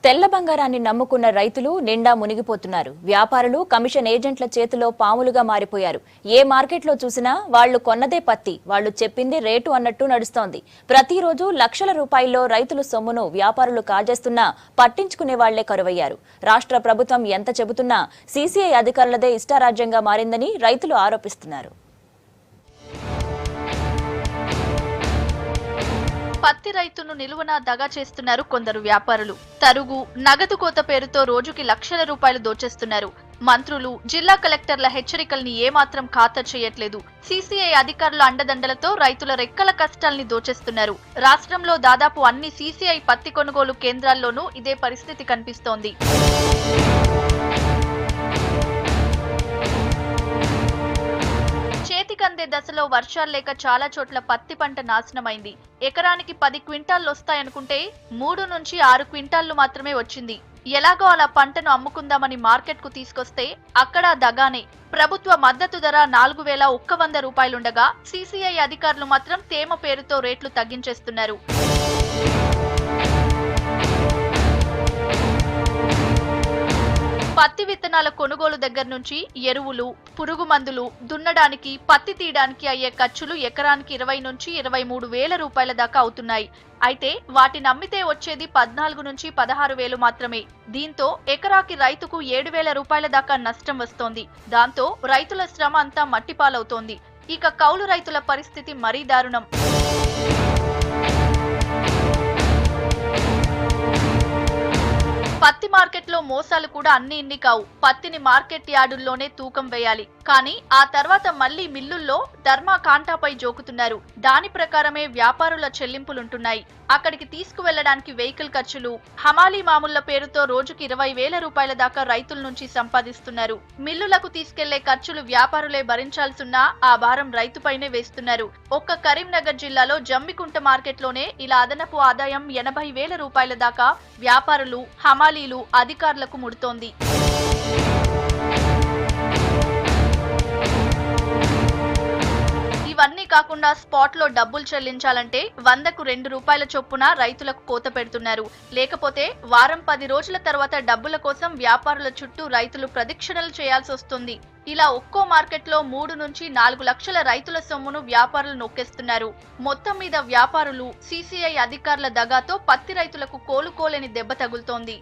తెల్ల బంగారాన్ని నమ్ముకున్న రైతులు నిండా మునిగిపోతున్నారు. వ్యాపారులు కమిషన్ ఏజెంట్ల చేతిలో పాములుగా మారిపోయారు. ఏ మార్కెట్లో చూసినా వాళ్లు కొన్నదే పత్తి, వాళ్లు చెప్పింది రేటు అన్నట్టు నడుస్తోంది. ప్రతిరోజు లక్షల రూపాయల్లో రైతుల సొమ్మును వ్యాపారులు కాజేస్తున్నా పట్టించుకునే వాళ్లే కరువయ్యారు. రాష్ట్ర ప్రభుత్వం ఎంత చెబుతున్నా సీసీఐ అధికారులదే ఇష్టారాజ్యంగా మారిందని రైతులు ఆరోపిస్తున్నారు. పత్తి రైతును నిలువన దగా చేస్తున్నారు కొందరు వ్యాపారులు. తరుగు, నగదు కోత పేరుతో రోజుకి లక్షల రూపాయలు దోచేస్తున్నారు. మంత్రులు, జిల్లా కలెక్టర్ల హెచ్చరికల్ని ఏమాత్రం ఖాతరు చేయట్లేదు. సీసీఐ అధికారుల అండదండలతో రైతుల రెక్కల కష్టాల్ని దోచేస్తున్నారు. రాష్ట్రంలో దాదాపు అన్ని సీసీఐ పత్తి కొనుగోలు కేంద్రాల్లోనూ ఇదే పరిస్థితి కనిపిస్తోంది. చేతికందే దశలో వర్షాలు లేక చాలా చోట్ల పత్తి పంట నాశనమైంది. ఎకరానికి 10 క్వింటాళ్లు వస్తాయనుకుంటే 3 నుంచి 6 క్వింటాళ్లు మాత్రమే వచ్చింది. ఎలాగో అలా పంటను అమ్ముకుందామని మార్కెట్ కు తీసుకొస్తే అక్కడ దగానే. ప్రభుత్వ మద్దతు ధర 4100 రూపాయలుండగా సీసీఐ అధికారులు మాత్రం తేమ పేరుతో రేట్లు తగ్గించేస్తున్నారు. పత్తి విత్తనాల కొనుగోలు దగ్గర నుంచి ఎరువులు, పురుగు మందులు, దున్నడానికి, పత్తి తీయడానికి అయ్యే ఖర్చులు ఎకరానికి 20 నుంచి 23 వేల రూపాయల దాకా అవుతున్నాయి. అయితే వాటిని అమ్మితే వచ్చేది 14 నుంచి 16 వేలు మాత్రమే. దీంతో ఎకరాకి రైతుకు 7,000 రూపాయల దాకా నష్టం వస్తోంది. దాంతో రైతుల శ్రమ అంతా మట్టిపాలవుతోంది. ఇక కౌలు రైతుల పరిస్థితి మరీ దారుణం. పత్తి మార్కెట్లో మోసాలు కూడా అన్ని ఇన్ని కావు. పత్తిని మార్కెట్ యార్డుల్లోనే తూకం వేయాలి. కానీ ఆ తర్వాత మళ్లీ మిల్లుల్లో ధర్మా కాంటాపై జోకుతున్నారు. దాని ప్రకారమే వ్యాపారుల చెల్లింపులుంటున్నాయి. అక్కడికి తీసుకువెళ్లడానికి వెహికల్ ఖర్చులు, హమాలీ మామూళ్ల పేరుతో రోజుకి 20,000 రూపాయల దాకా రైతుల నుంచి సంపాదిస్తున్నారు. మిల్లులకు తీసుకెళ్లే ఖర్చులు వ్యాపారులే భరించాల్సిన ఆ భారం రైతుపైనే వేస్తున్నారు. ఒక్క కరీంనగర్ జిల్లాలో జమ్మికుంట మార్కెట్లోనే ఇలా అదనపు ఆదాయం 80,000 రూపాయల దాకా వ్యాపారులు, హమాలీలు, అధికారులకు ముడుతోంది. ఇవన్నీ కాకుండా స్పాట్ లో డబ్బులు చెల్లించాలంటే 100కు 2 రూపాయల చొప్పున రైతులకు కోత పెడుతున్నారు. లేకపోతే వారం 10 రోజుల తర్వాత డబ్బుల కోసం వ్యాపారుల చుట్టూ రైతులు ప్రదక్షిణలు చేయాల్సి వస్తుంది. ఇలా ఒక్కో మార్కెట్లో 3 నుంచి 4 లక్షల రైతుల సొమ్మును వ్యాపారులు నొక్కేస్తున్నారు. మొత్తం మీద వ్యాపారులు, సీసీఐ అధికారుల దగాతో పత్తి రైతులకు కోలుకోలేని దెబ్బ తగులుతోంది.